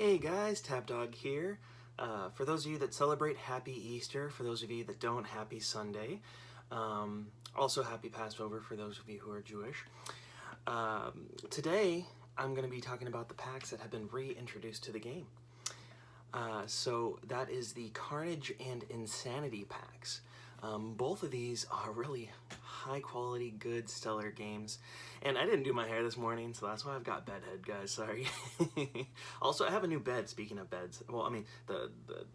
Hey guys, TapDawg here. For those of you that celebrate, happy Easter. For those of you that don't, happy Sunday. Also happy Passover for those of you who are Jewish. Today I'm going to be talking about the packs that have been reintroduced to the game. So that is the Carnage and Insanity Packs. Both of these are really high quality, good, stellar games. And I didn't do my hair this morning, so that's why I've got bed head, guys, sorry. Also, I have a new bed, speaking of beds. Well, I mean,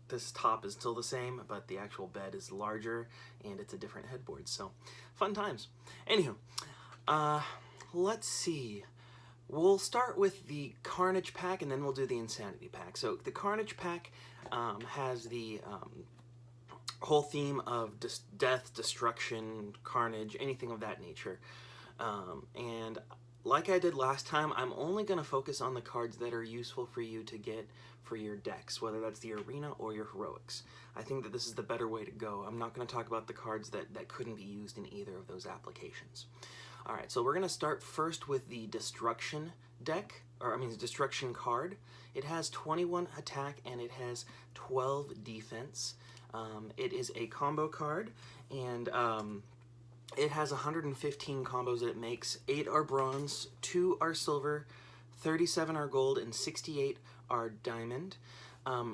this top is still the same, but the actual bed is larger, and it's a different headboard, so fun times. Anywho, let's see. We'll start with the Carnage pack, and then we'll do the Insanity pack. So the Carnage pack has the whole theme of death, destruction, carnage, anything of that nature. And like I did last time, I'm only going to focus on the cards that are useful for you to get for your decks, whether that's the arena or your heroics. I think that this is the better way to go. I'm not going to talk about the cards that couldn't be used in either of those applications. Alright, so we're going to start first with the Destruction deck, Destruction card. It has 21 attack and it has 12 defense. It is a combo card, and it has 115 combos that it makes. 8 are bronze, 2 are silver, 37 are gold, and 68 are diamond.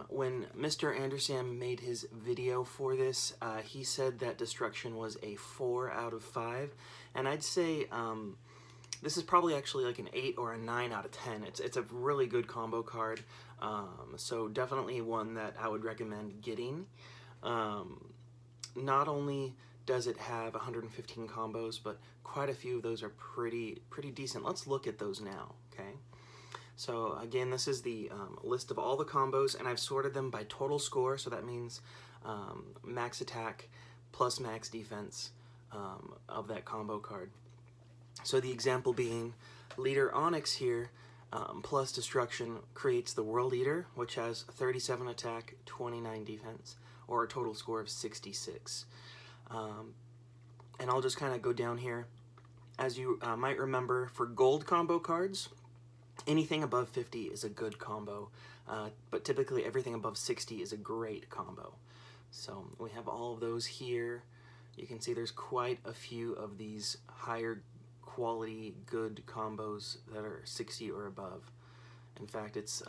When Mr. Anderson made his video for this, he said that Destruction was a 4 out of 5, and I'd say this is probably actually like an 8 or a 9 out of 10. It's a really good combo card, so definitely one that I would recommend getting. Not only does it have 115 combos, but quite a few of those are pretty decent. Let's look at those now, okay? So again, this is the list of all the combos, and I've sorted them by total score, so that means max attack plus max defense of that combo card. So the example being Leader Onyx here, plus Destruction creates the World Eater, which has 37 attack, 29 defense, or a total score of 66. And I'll just kind of go down here. As you might remember, for gold combo cards, anything above 50 is a good combo, but typically everything above 60 is a great combo. So we have all of those here. You can see there's quite a few of these higher quality good combos that are 60 or above. In fact, it's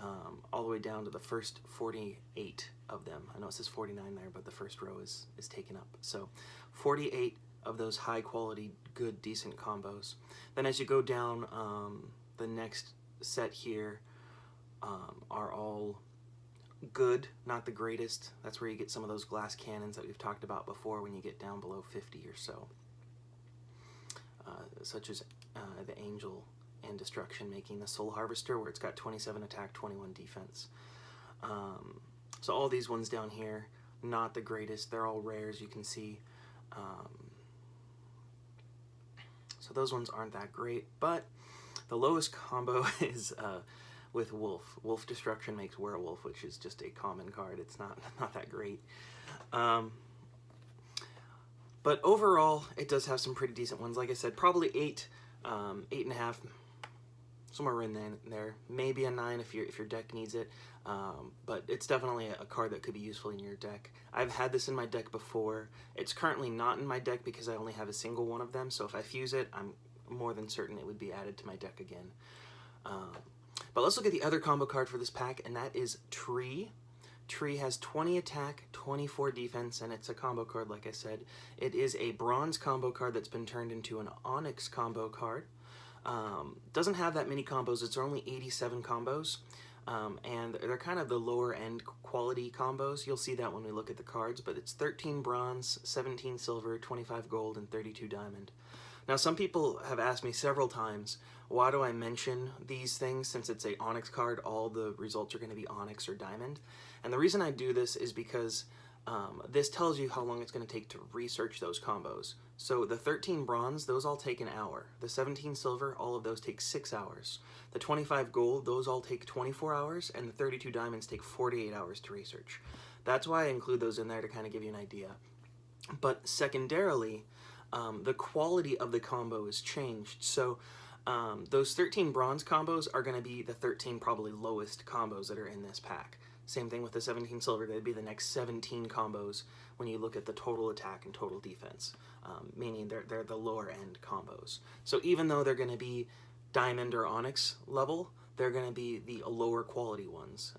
all the way down to the first 48 of them. I know it says 49 there, but the first row is taken up. So 48 of those high quality, good, decent combos. Then as you go down, the next set here are all good, not the greatest. That's where you get some of those glass cannons that we've talked about before when you get down below 50 or so. Such as the Angel and Destruction making the Soul Harvester, where it's got 27 attack, 21 defense. So all these ones down here, not the greatest. They're all rares, you can see. So those ones aren't that great, but the lowest combo is with Wolf. Wolf Destruction makes Werewolf, which is just a common card. It's not that great. But overall, it does have some pretty decent ones. Like I said, probably 8, 8.5, somewhere in there. Maybe a 9 if your deck needs it. But it's definitely a card that could be useful in your deck. I've had this in my deck before. It's currently not in my deck because I only have a single one of them. So if I fuse it, I'm more than certain it would be added to my deck again. But let's look at the other combo card for this pack, and that is Tree. Tree has 20 attack, 24 defense, and it's a combo card, like I said. It is a bronze combo card that's been turned into an Onyx combo card. Doesn't have that many combos. It's only 87 combos, and they're kind of the lower end quality combos. You'll see that when we look at the cards, but it's 13 bronze, 17 silver, 25 gold, and 32 diamond. Now, some people have asked me several times, why do I mention these things? Since it's a Onyx card, all the results are going to be Onyx or Diamond. And the reason I do this is because this tells you how long it's going to take to research those combos. So the 13 bronze, those all take an hour. The 17 silver, all of those take 6 hours. The 25 gold, those all take 24 hours. And the 32 diamonds take 48 hours to research. That's why I include those in there to kind of give you an idea. But secondarily, the quality of the combo is changed. So Those 13 bronze combos are going to be the 13 probably lowest combos that are in this pack. Same thing with the 17 silver, they'd be the next 17 combos when you look at the total attack and total defense, meaning they're the lower end combos. So even though they're going to be diamond or onyx level, they're going to be the lower quality ones.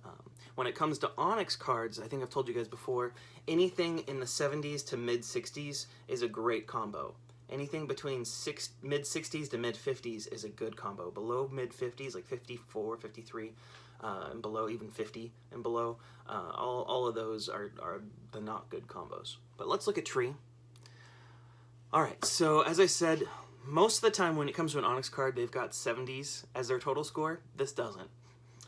When it comes to onyx cards, I think I've told you guys before, anything in the 70s to mid 60s is a great combo. Anything between mid 60s to mid 50s is a good combo. Below mid 50s, like 54, 53, and below, even 50 and below, all of those are the not good combos. But let's look at tree. Alright, so as I said, most of the time when it comes to an onyx card, they've got 70s as their total score. This doesn't.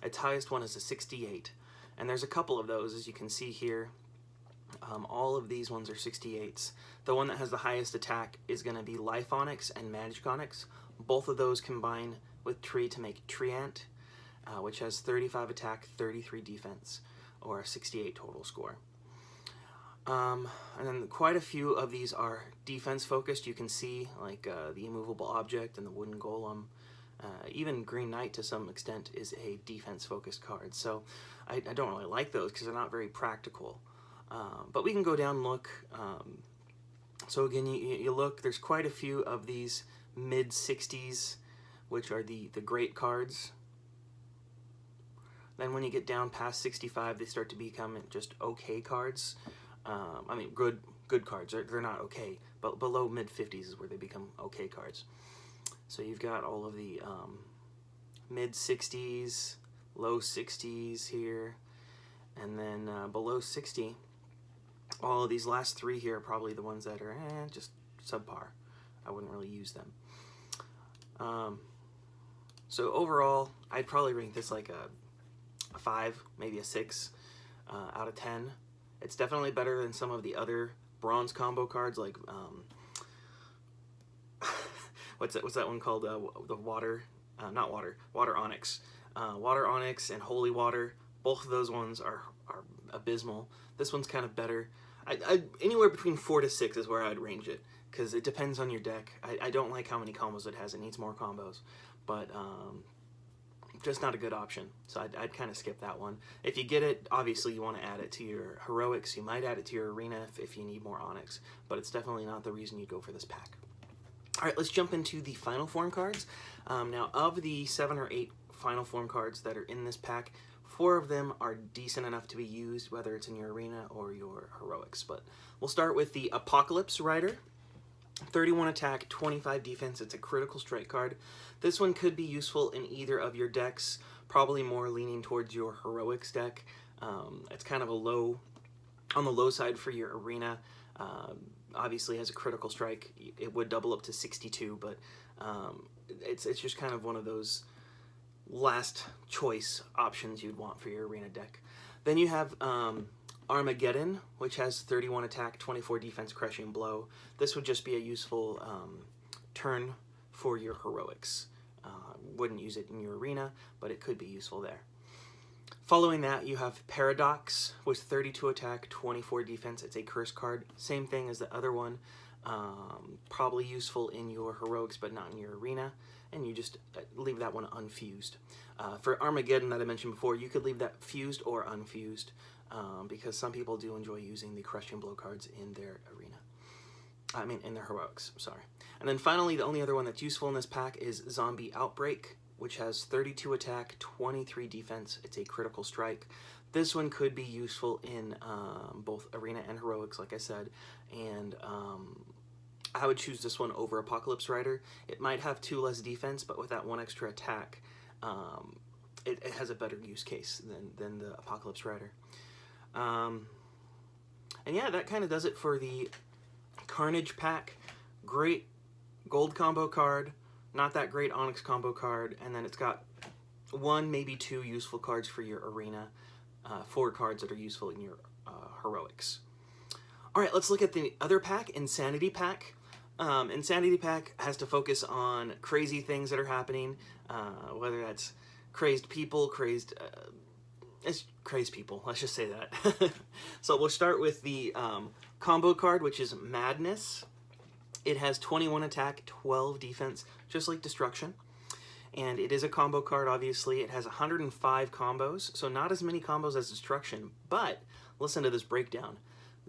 Its highest one is a 68. And there's a couple of those, as you can see here. All of these ones are 68s. The one that has the highest attack is going to be Life Onyx and Magic Onyx. Both of those combine with Tree to make Treant, which has 35 attack, 33 defense, or a 68 total score. And then quite a few of these are defense focused. You can see like the Immovable Object and the Wooden Golem. Even Green Knight to some extent is a defense focused card. So I don't really like those because they're not very practical. But we can go down and look. So again, you look, there's quite a few of these mid 60s, which are the great cards. Then when you get down past 65, they start to become just okay cards. I mean, good cards. They're not okay, but below mid 50s is where they become okay cards. So you've got all of the mid 60s, low 60s here, and then below 60. All of these last three here are probably the ones that are just subpar. I wouldn't really use them. So overall, I'd probably rank this like a 5, maybe a 6 out of 10. It's definitely better than some of the other bronze combo cards, like what's that one called? The water, not water, water onyx. Water onyx and holy water. Both of those ones are abysmal. This one's kind of better. Anywhere between 4 to 6 is where I'd range it, because it depends on your deck. I don't like how many combos it has. It needs more combos, but just not a good option. So I'd kind of skip that one. If you get it, obviously you want to add it to your heroics. You might add it to your arena if you need more onyx, but it's definitely not the reason you go for this pack. All right, let's jump into the final form cards. Now, of the 7 or 8 final form cards that are in this pack, 4 of them are decent enough to be used, whether it's in your arena or your heroics. But we'll start with the Apocalypse Rider. 31 attack, 25 defense. It's a critical strike card. This one could be useful in either of your decks, probably more leaning towards your heroics deck. It's kind of on the low side for your arena. Obviously has a critical strike. It would double up to 62, but it's just kind of one of those last choice options you'd want for your arena deck. Then you have Armageddon, which has 31 attack, 24 defense, crushing blow. This would just be a useful turn for your heroics. Wouldn't use it in your arena, but it could be useful there. Following that, you have Paradox with 32 attack, 24 defense. It's a curse card. Same thing as the other one. Probably useful in your heroics, but not in your arena. And you just leave that one unfused. For Armageddon that I mentioned before, you could leave that fused or unfused, because some people do enjoy using the crushing blow cards in their arena. I mean, in their heroics, sorry. And then finally, the only other one that's useful in this pack is Zombie Outbreak, which has 32 attack, 23 defense. It's a critical strike. This one could be useful in both arena and heroics, like I said, and I would choose this one over Apocalypse Rider. It might have 2 less defense, but with that 1 extra attack, it has a better use case than the Apocalypse Rider. And yeah, that kind of does it for the Carnage pack. Great gold combo card, not that great onyx combo card, and then it's got 1, maybe 2 useful cards for your arena, 4 cards that are useful in your heroics. All right, let's look at the other pack, Insanity Pack. Insanity Pack has to focus on crazy things that are happening, whether that's crazed people, it's crazed people, let's just say that. So we'll start with the combo card, which is Madness. It has 21 attack, 12 defense, just like Destruction. and it is a combo card, obviously. It has 105 combos, so not as many combos as Destruction, but listen to this breakdown.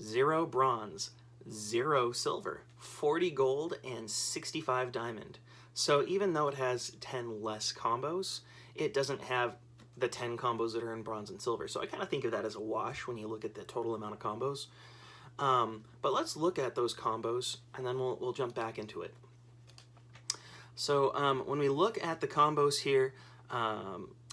0 bronze, 0 silver, 40 gold, and 65 diamond. So even though it has 10 less combos, it doesn't have the 10 combos that are in bronze and silver. So I kind of think of that as a wash when you look at the total amount of combos. But let's look at those combos, and then we'll jump back into it. So when we look at the combos here,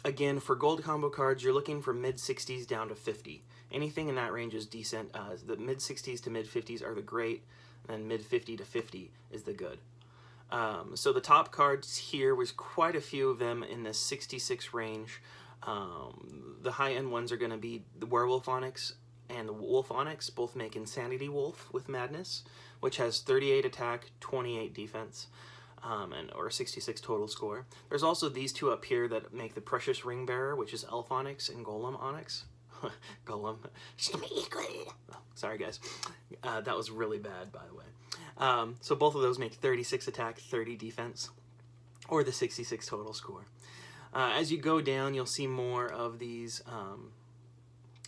again, for gold combo cards, you're looking from mid-60s down to 50. Anything in that range is decent. The mid-60s to mid-50s are the great, and then mid-50 to 50 is the good. So the top cards here, was quite a few of them in the 66 range. The high-end ones are going to be the Werewolf Onyx and the Wolf Onyx. Both make Insanity Wolf with Madness, which has 38 attack, 28 defense. Or 66 total score. There's also these two up here that make the Precious Ring Bearer, which is Elf Onyx and Golem Onyx. Golem. Oh, sorry, guys. That was really bad, by the way. So both of those make 36 attack, 30 defense, or the 66 total score. As you go down, you'll see more of these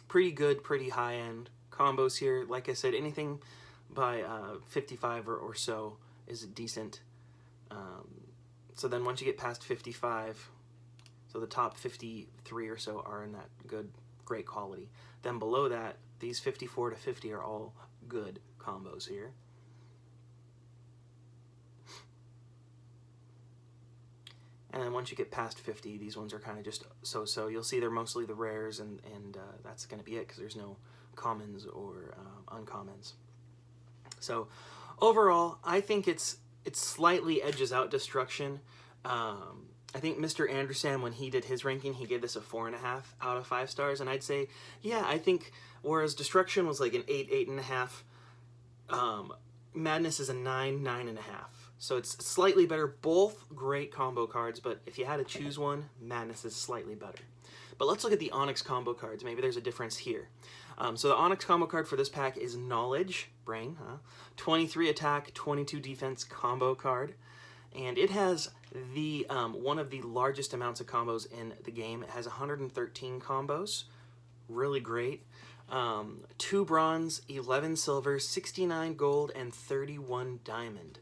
pretty good, pretty high-end combos here. Like I said, anything by 55 or so is decent. So then once you get past 55, so the top 53 or so are in that good, great quality. Then below that, these 54 to 50 are all good combos here. And then once you get past 50, these ones are kind of just so-so. You'll see they're mostly the rares, and that's going to be it, because there's no commons or uncommons. So overall, I think it slightly edges out Destruction. I think Mr. Anderson, when he did his ranking, he gave this a 4.5 out of 5 stars, and I'd say, yeah, I think, whereas Destruction was like an 8, 8.5, Madness is a 9, 9.5. So it's slightly better. Both great combo cards, but if you had to choose one, Madness is slightly better. But let's look at the Onyx combo cards. Maybe there's a difference here. So the Onyx combo card for this pack is Knowledge, brain, 23 attack, 22 defense combo card. And it has the one of the largest amounts of combos in the game. It has 113 combos. Really great. 2 bronze, 11 silver, 69 gold, and 31 diamond.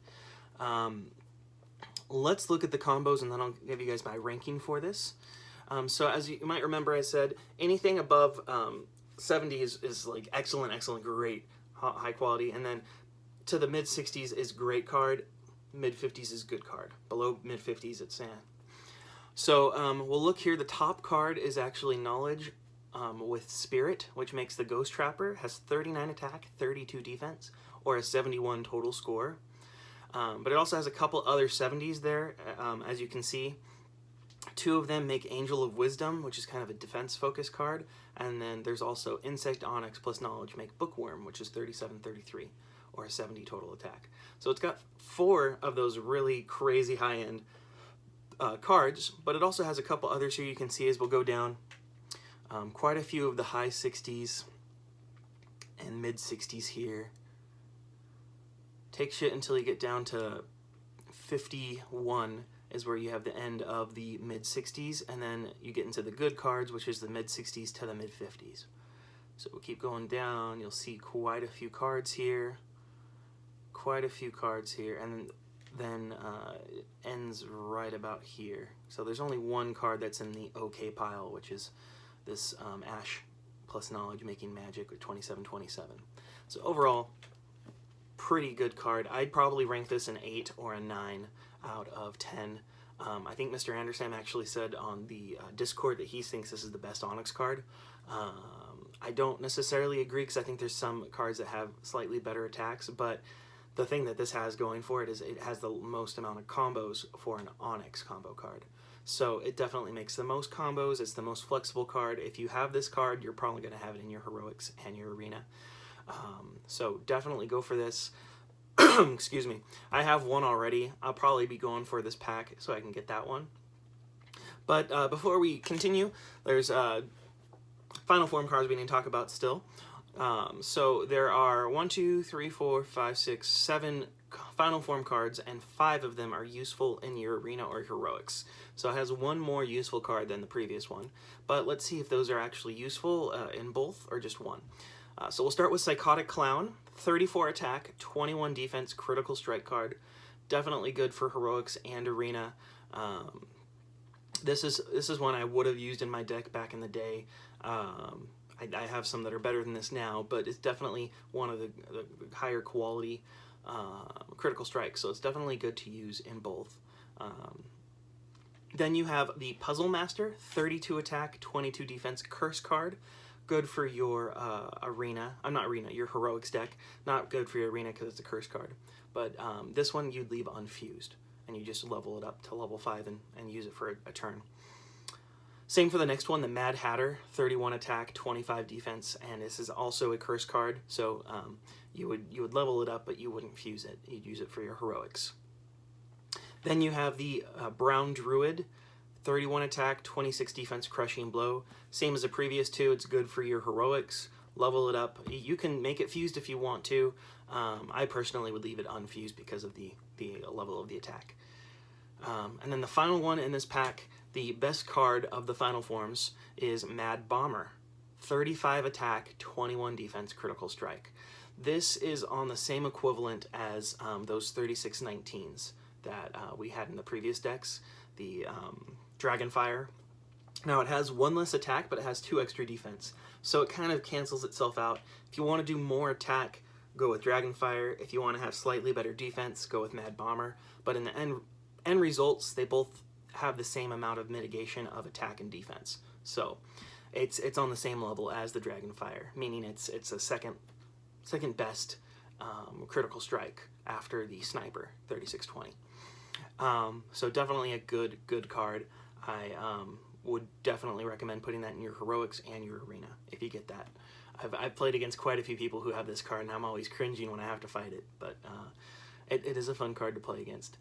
Let's look at the combos, and then I'll give you guys my ranking for this. So as you might remember, I said anything above 70 is like excellent, excellent, great, high quality, and then to the mid-60s is great card, mid-50s is good card, below mid-50s it's sad. So we'll look here. The top card is actually Knowledge with Spirit, which makes the Ghost Trapper, has 39 attack, 32 defense, or a 71 total score. But it also has a couple other 70s there, as you can see. 2 of them make Angel of Wisdom, which is kind of a defense-focused card, and then there's also Insect Onyx plus Knowledge make Bookworm, which is 37-33, or a 70 total attack. So it's got 4 of those really crazy high-end cards, but it also has a couple others here you can see as we'll go down. Quite a few of the high 60s and mid 60s here. Takes you until you get down to 51 is where you have the end of the mid 60s, and then you get into the good cards, which is the mid 60s to the mid 50s. So we'll keep going down. You'll see quite a few cards here. Quite a few cards here, and then it ends right about here. So there's only one card that's in the OK pile, which is this Ash plus Knowledge making Magic with 27-27. So overall, pretty good card. I'd probably rank this an 8 or a 9 out of 10. I think Mr. Anderson actually said on the Discord that he thinks this is the best Onyx card. I don't necessarily agree, because I think there's some cards that have slightly better attacks, but the thing that this has going for it is it has the most amount of combos for an Onyx combo card. So it definitely makes the most combos. It's the most flexible card. If you have this card, you're probably going to have it in your Heroics and your Arena. So definitely go for this. Excuse me. I have one already. I'll probably be going for this pack so I can get that one. But before we continue, there's final form cards we need to talk about still. So there are 1, 2, 3, 4, 5, 6, 7 final form cards, and 5 of them are useful in your arena or heroics. So it has 1 more useful card than the previous one. But let's see if those are actually useful in both or just 1. So we'll start with Psychotic Clown, 34 attack, 21 defense, critical strike card. Definitely good for heroics and arena. This is one I would have used in my deck back in the day. I have some that are better than this now, but it's definitely one of the higher quality critical strikes, so it's definitely good to use in both. Then you have the Puzzle Master, 32 attack, 22 defense, curse card. Good for your your heroics deck. Not good for your arena because it's a curse card. But this one you'd leave unfused, and you just level it up to level 5 and use it for a turn. Same for the next one, the Mad Hatter, 31 attack, 25 defense, and this is also a curse card, so you would level it up, but you wouldn't fuse it. You'd use it for your heroics. Then you have the Brown Druid, 31 attack, 26 defense, crushing blow. Same as the previous 2, it's good for your heroics. Level it up. You can make it fused if you want to. I personally would leave it unfused because of the level of the attack. And then the final one in this pack, the best card of the final forms, is Mad Bomber. 35 attack, 21 defense, critical strike. This is on the same equivalent as those 36 19s that we had in the previous decks, the Dragonfire. Now it has 1 less attack, but it has 2 extra defense, so it kind of cancels itself out. If you want to do more attack, go with Dragonfire. If you want to have slightly better defense, go with Mad Bomber. But in the end results, they both have the same amount of mitigation of attack and defense. So it's on the same level as the Dragonfire, meaning it's a second best critical strike after the Sniper 3620. So definitely a good card. I would definitely recommend putting that in your heroics and your arena if you get that. I've played against quite a few people who have this card, and I'm always cringing when I have to fight it, but it is a fun card to play against.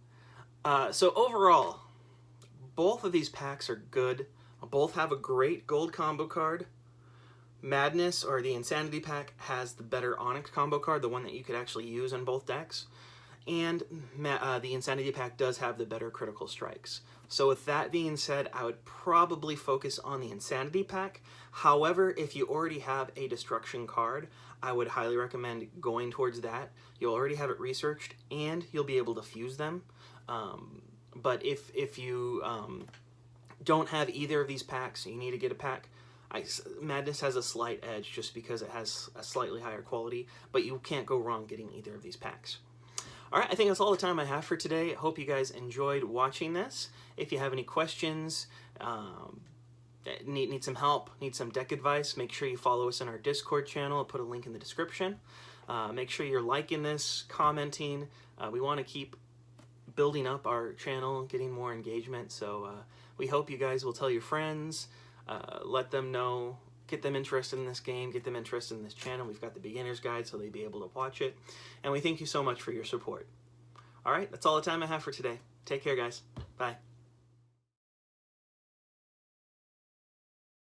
So overall, both of these packs are good. Both have a great gold combo card. Madness, or the Insanity pack, has the better Onyx combo card, the one that you could actually use in both decks. And the Insanity pack does have the better critical strikes. So with that being said, I would probably focus on the Insanity pack. However, if you already have a Destruction card, I would highly recommend going towards that. You'll already have it researched, and you'll be able to fuse them. But if you don't have either of these packs, you need to get a pack. Madness has a slight edge just because it has a slightly higher quality, but you can't go wrong getting either of these packs. Alright, I think that's all the time I have for today. I hope you guys enjoyed watching this. If you have any questions, need some help, need some deck advice, make sure you follow us in our Discord channel. I'll put a link in the description. Make sure you're liking this, commenting. We want to keep building up our channel, getting more engagement, so we hope you guys will tell your friends, let them know, get them interested in this game, get them interested in this channel. We've got the beginner's guide so they'll be able to watch it, and we thank you so much for your support. Alright, that's all the time I have for today. Take care, guys. Bye.